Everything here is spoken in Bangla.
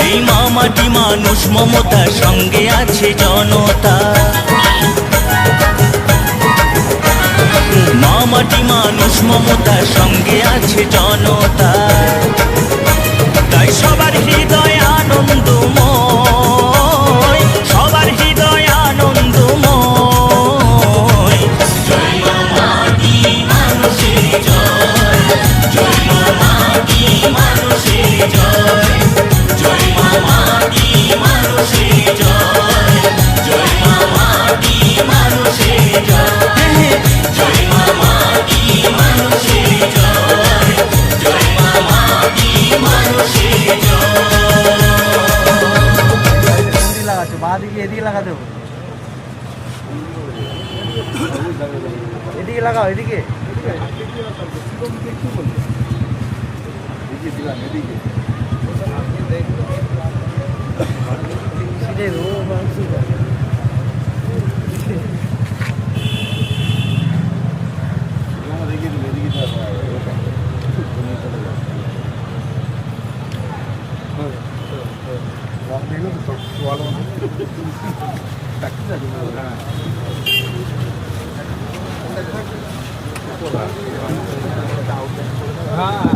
এই মামাটি মানুষ মমতার সঙ্গে আছে জনতা। মামাটি মানুষ মমতার সঙ্গে আছে জনতা। তাই সবার হৃদয় আনন্দময়, সবার হৃদয় আনন্দময়। জয় মামাটি মানুষের জয়, জয় মামাটি মানুষের জয়, জয় মামাটি মানুষের জয়, জয় মামাটি মানুষের জয়, জয় মামাটি মানুষের জয়, জয় মামাটি মানুষের জয়। লাগাচ্ছ বাঁদিকে, এদিকে লাগাতে হবে, এদিকে লাগাও, এদিকে हाँ